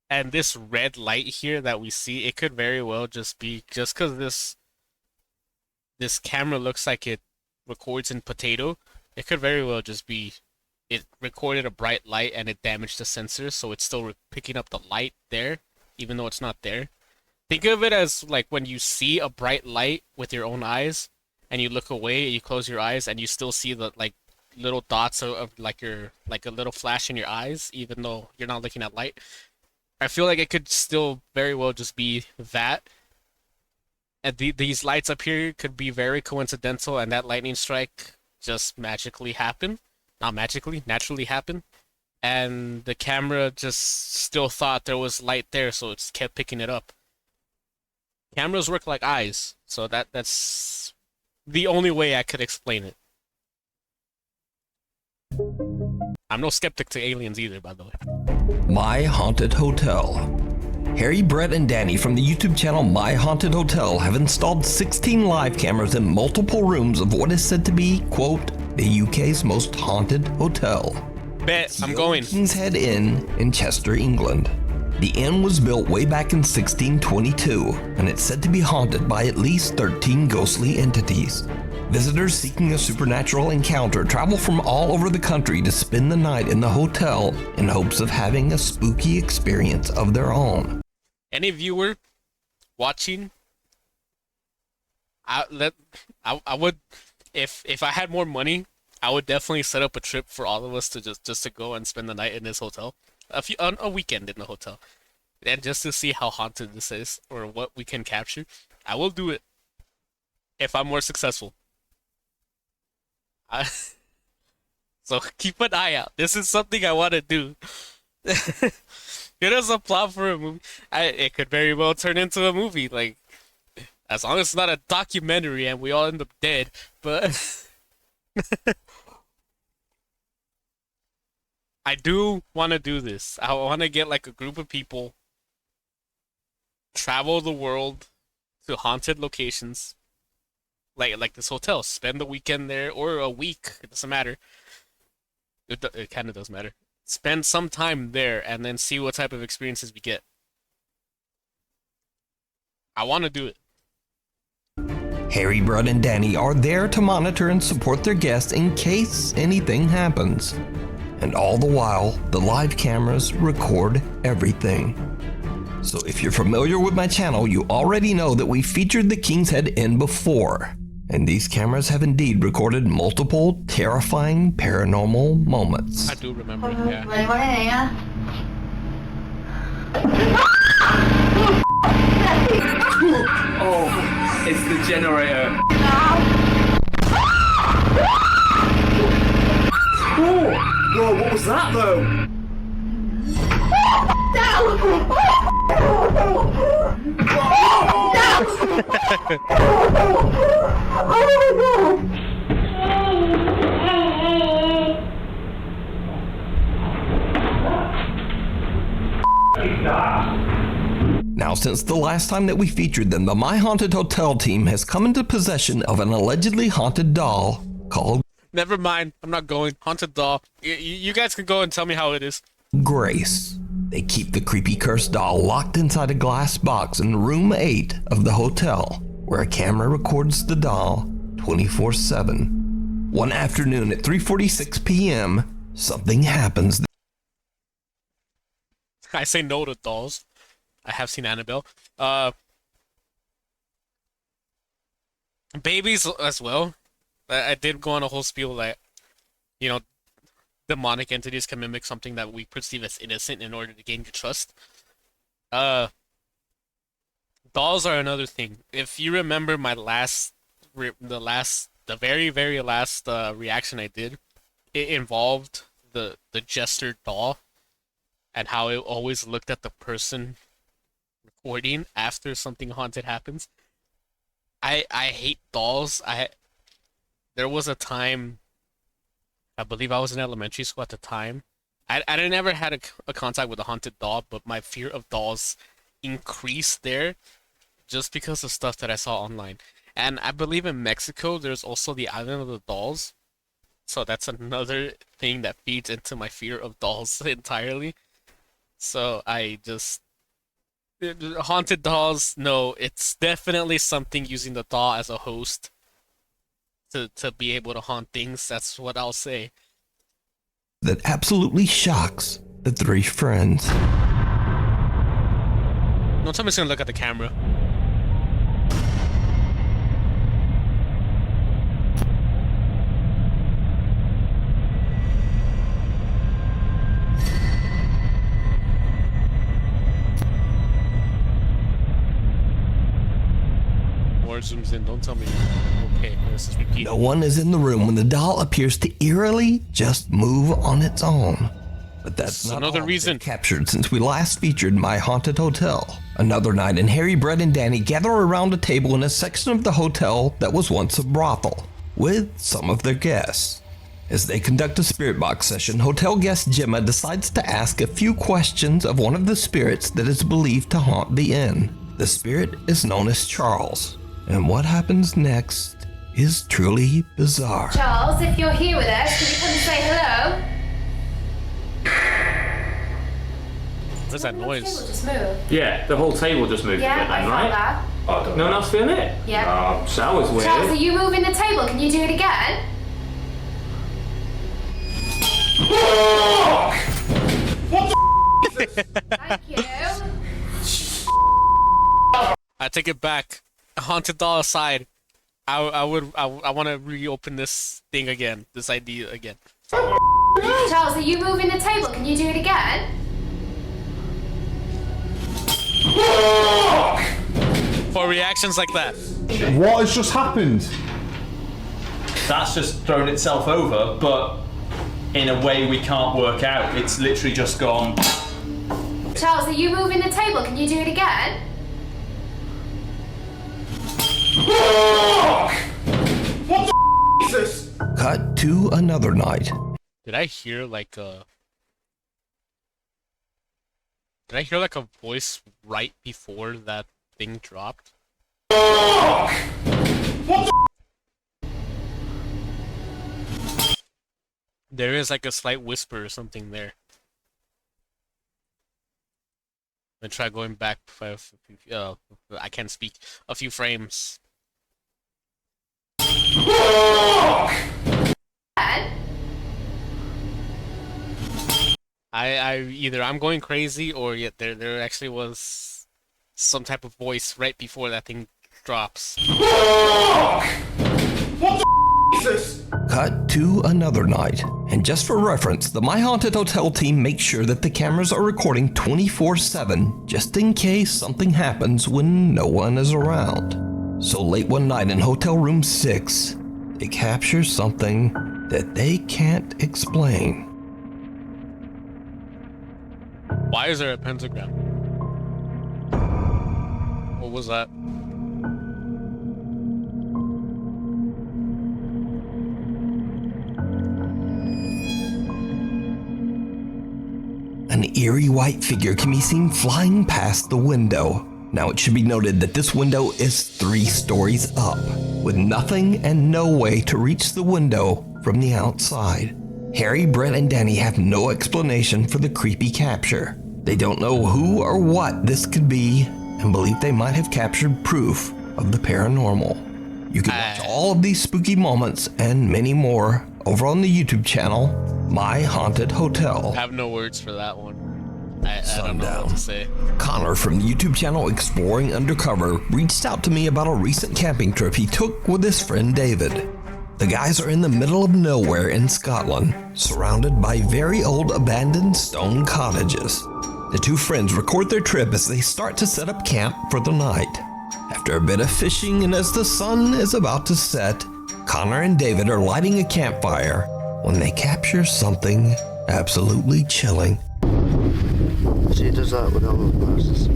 and this red light here that we see, it could very well just be just because this camera looks like it records in potato. It could very well just be it recorded a bright light and it damaged the sensor, so it's still picking up the light there, even though it's not there. Think of it as like when you see a bright light with your own eyes, and you look away, you close your eyes, and you still see the like little dots of like a little flash in your eyes, even though you're not looking at light. I feel like it could still very well just be that. And these lights up here could be very coincidental, and that lightning strike just magically happened. Not magically, naturally happened. And the camera just still thought there was light there, so it kept picking it up. Cameras work like eyes, so that's the only way I could explain it. I'm no skeptic to aliens either, by the way. My Haunted Hotel. Harry, Brett, and Danny from the YouTube channel My Haunted Hotel have installed 16 live cameras in multiple rooms of what is said to be, quote, the UK's most haunted hotel. Bet, I'm going. King's Head Inn in Chester, England. The inn was built way back in 1622, and it's said to be haunted by at least 13 ghostly entities. Visitors seeking a supernatural encounter travel from all over the country to spend the night in the hotel in hopes of having a spooky experience of their own. Any viewer watching, I would, if I had more money, I would definitely set up a trip for all of us to just to go and spend the night in this hotel, a weekend in the hotel, and just to see how haunted this is or what we can capture. I will do it if I'm more successful. So keep an eye out. This is something I want to do. Get us a plot for a movie. It could very well turn into a movie, like, as long as it's not a documentary and we all end up dead. But I do want to do this. I want to get like a group of people, travel the world to haunted locations, like this hotel. Spend the weekend there or a week. It doesn't matter. It kind of does matter. Spend some time there and then see what type of experiences we get. I want to do it. Harry, Brud, and Danny are there to monitor and support their guests in case anything happens. And all the while, the live cameras record everything. So if you're familiar with my channel, you already know that we featured the King's Head Inn before. And these cameras have indeed recorded multiple terrifying paranormal moments. I do remember, yeah. Oh, it's the generator. Whoa, what was that though? Now, since the last time that we featured them, the My Haunted Hotel team has come into possession of an allegedly haunted doll called Never mind. I'm not going. Haunted doll. You guys can go and tell me how it is. Grace. They keep the creepy cursed doll locked inside a glass box in room 8 of the hotel, where a camera records the doll 24/7. One afternoon at 3:46 p.m., something happens. I say no to dolls. I have seen Annabelle. Babies as well. I did go on a whole spiel that, you know, demonic entities can mimic something that we perceive as innocent in order to gain your trust. Dolls are another thing. If you remember my the very, very last reaction I did, it involved the jester doll and how it always looked at the person recording after something haunted happens. I hate dolls. There was a time, I believe I was in elementary school at the time. I never had a contact with a haunted doll, but my fear of dolls increased there just because of stuff that I saw online. And I believe in Mexico, there's also the Island of the Dolls. So that's another thing that feeds into my fear of dolls entirely. So haunted dolls, no, it's definitely something using the doll as a host to be able to haunt things. That's what I'll say. That absolutely shocks the three friends. Don't tell me it's gonna look at the camera. More zooms in, don't tell me. Okay, this is repeating. No one is in the room when the doll appears to eerily just move on its own. But that's not another all reason they've captured since we last featured My Haunted Hotel. Another night, and Harry, Brett, and Danny gather around a table in a section of the hotel that was once a brothel, with some of their guests. As they conduct a spirit box session, hotel guest Gemma decides to ask a few questions of one of the spirits that is believed to haunt the inn. The spirit is known as Charles, and what happens next is truly bizarre. Charles, if you're here with us, can you come and say hello? What is that Table noise? just move. Yeah, the whole table just moved Yeah, a bit I then, felt right? that. Oh, no one else feeling it? Yeah. Oh, that was weird. Charles, are you moving the table? Can you do it again? Thank you. I take it back. Haunted doll aside, I want to reopen this thing again. This idea again. Charles, are you moving the table? Can you do it again? For reactions like that. What has just happened? That's just thrown itself over, but in a way we can't work out. It's literally just gone. Charles, are you moving the table? Can you do it again? What the is this? Cut to another night. Did I hear like a Did I hear like a voice right before that thing dropped? There is like a slight whisper or something there. I'm gonna try going back. I can't speak. A few frames. I'm going crazy, or yet there actually was some type of voice right before that thing drops. Cut to another night, and just for reference, the My Haunted Hotel team makes sure that the cameras are recording 24/7, just in case something happens when no one is around. So late one night in hotel room 6, they capture something that they can't explain. Why is there a pentagram? What was that? An eerie white figure can be seen flying past the window. Now it should be noted that this window is 3 stories up, with nothing and no way to reach the window from the outside. Harry, Brett, and Danny have no explanation for the creepy capture. They don't know who or what this could be, and believe they might have captured proof of the paranormal. You can watch all of these spooky moments and many more over on the YouTube channel, My Haunted Hotel. I have no words for that one. I don't know what to say. Connor from the YouTube channel Exploring Undercover reached out to me about a recent camping trip he took with his friend David. The guys are in the middle of nowhere in Scotland, surrounded by very old abandoned stone cottages. The two friends record their trip as they start to set up camp for the night. After a bit of fishing and as the sun is about to set, Connor and David are lighting a campfire when they capture something absolutely chilling. See, it does that with all those glasses.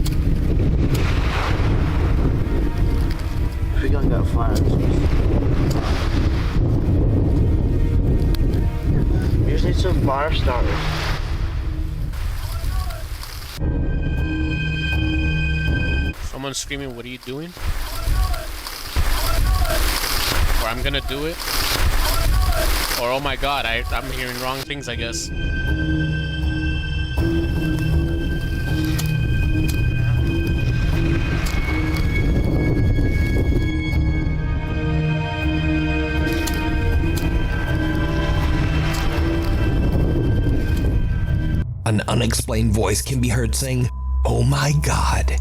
If we gonna get fire, we just need some fire starters. Someone's screaming, "What are you doing?" Or "I'm gonna do it." Or "Oh my god, I'm hearing wrong things, I guess." An unexplained voice can be heard saying, "Oh my god."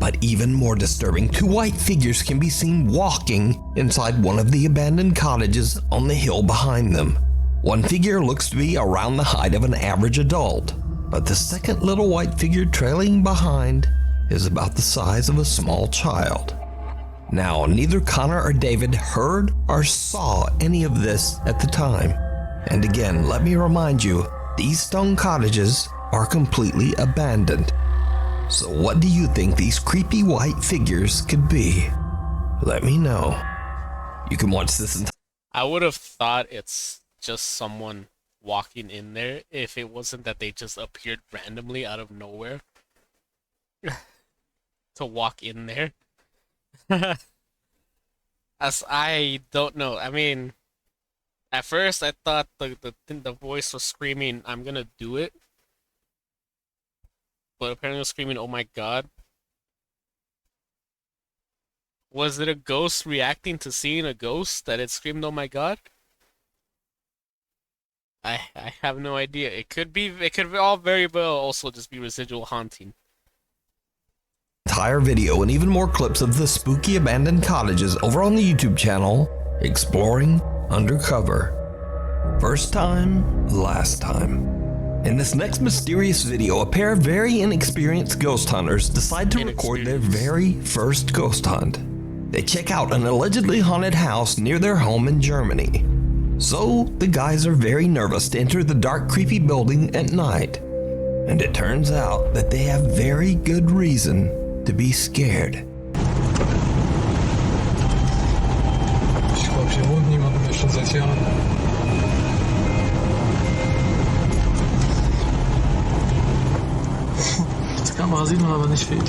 But even more disturbing, 2 white figures can be seen walking inside one of the abandoned cottages on the hill behind them. One figure looks to be around the height of an average adult, but the second little white figure trailing behind is about the size of a small child. Now, neither Connor or David heard or saw any of this at the time. And again, let me remind you, these stone cottages are completely abandoned. So what do you think these creepy white figures could be? Let me know. You can watch this entire... I would have thought it's just someone walking in there if it wasn't that they just appeared randomly out of nowhere to walk in there. As I don't know. I mean, at first I thought the voice was screaming, "I'm gonna do it." But apparently it was screaming, "Oh my god." Was it a ghost reacting to seeing a ghost that it screamed, "Oh my god"? I have no idea. It could all very well also just be residual haunting. Entire video and even more clips of the spooky abandoned cottages over on the YouTube channel, Exploring Undercover. First time, last time. In this next mysterious video, a pair of very inexperienced ghost hunters decide to record their very first ghost hunt. They check out an allegedly haunted house near their home in Germany. So, the guys are very nervous to enter the dark, creepy building at night. And it turns out that they have very good reason to be scared. Kann man sehen, aber nicht viel.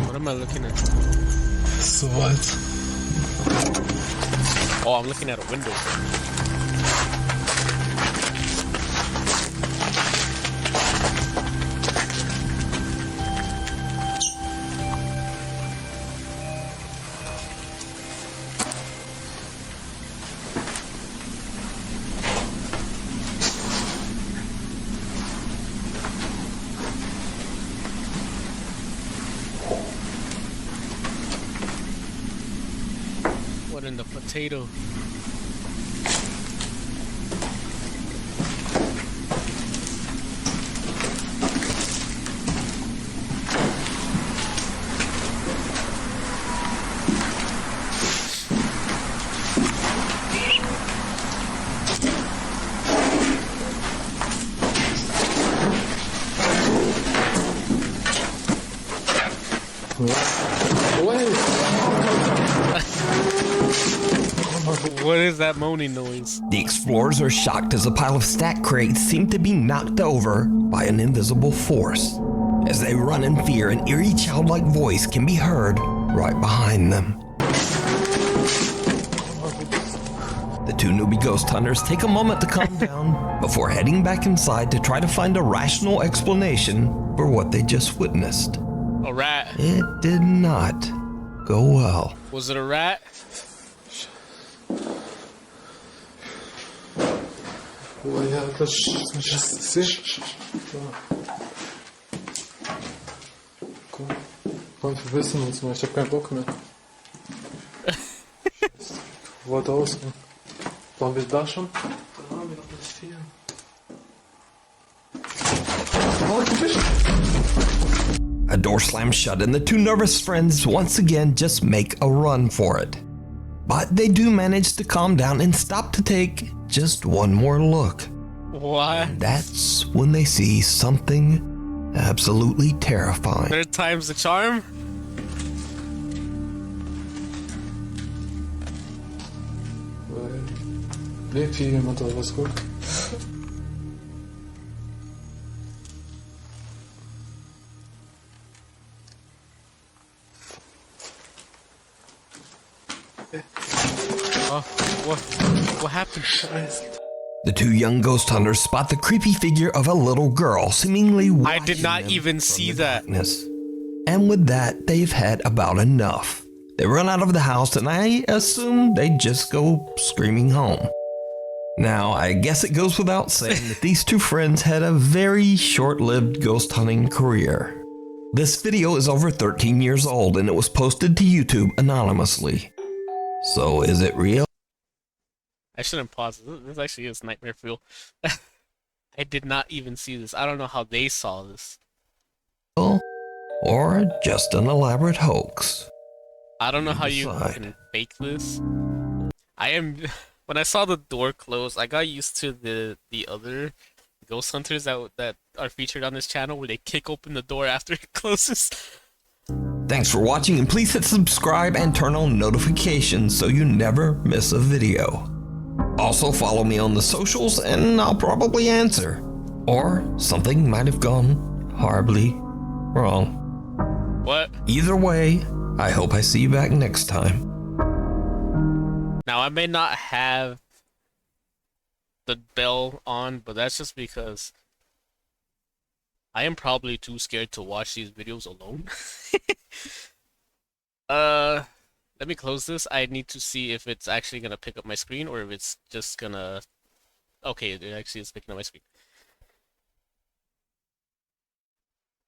What am I looking at? So weit. Oh, I'm looking at a window. What in the potato? What is that moaning noise? The explorers are shocked as a pile of stack crates seem to be knocked over by an invisible force. As they run in fear, an eerie childlike voice can be heard right behind them. The two newbie ghost hunters take a moment to calm down before heading back inside to try to find a rational explanation for what they just witnessed. A rat. It did not go well. Was it a rat? Komm, wir wissen uns mal, ich hab keinen Bock mehr. Wollte ausgehen. Waren wir da schon? Da waren wir noch nicht viel. A door slams shut and the two nervous friends once again just make a run for it. But they do manage to calm down and stop to take just one more look. What? That's when they see something absolutely terrifying. Third time's the charm? Lebt hier jemand oder was gut? Oh, what happened? The two young ghost hunters spot the creepy figure of a little girl seemingly I did not even see that. darkness. And with that, they've had about enough. They run out of the house and I assume they just go screaming home. Now, I guess it goes without saying that these two friends had a very short-lived ghost hunting career. This video is over 13 years old and it was posted to YouTube anonymously. So is it real? I shouldn't pause. This actually is nightmare fuel. I did not even see this. I don't know how they saw this. Or just an elaborate hoax? I don't know how you decide. can fake this. When I saw the door close, I got used to the other ghost hunters that are featured on this channel where they kick open the door after it closes. Thanks for watching and please hit subscribe and turn on notifications so you never miss a video. Also follow me on the socials and I'll probably answer. Or something might have gone horribly wrong. What? Either way, I hope I see you back next time. Now, I may not have the bell on, but that's just because I am probably too scared to watch these videos alone. Let me close this. I need to see if it's actually gonna pick up my screen or if it's just gonna... Okay, it actually is picking up my screen.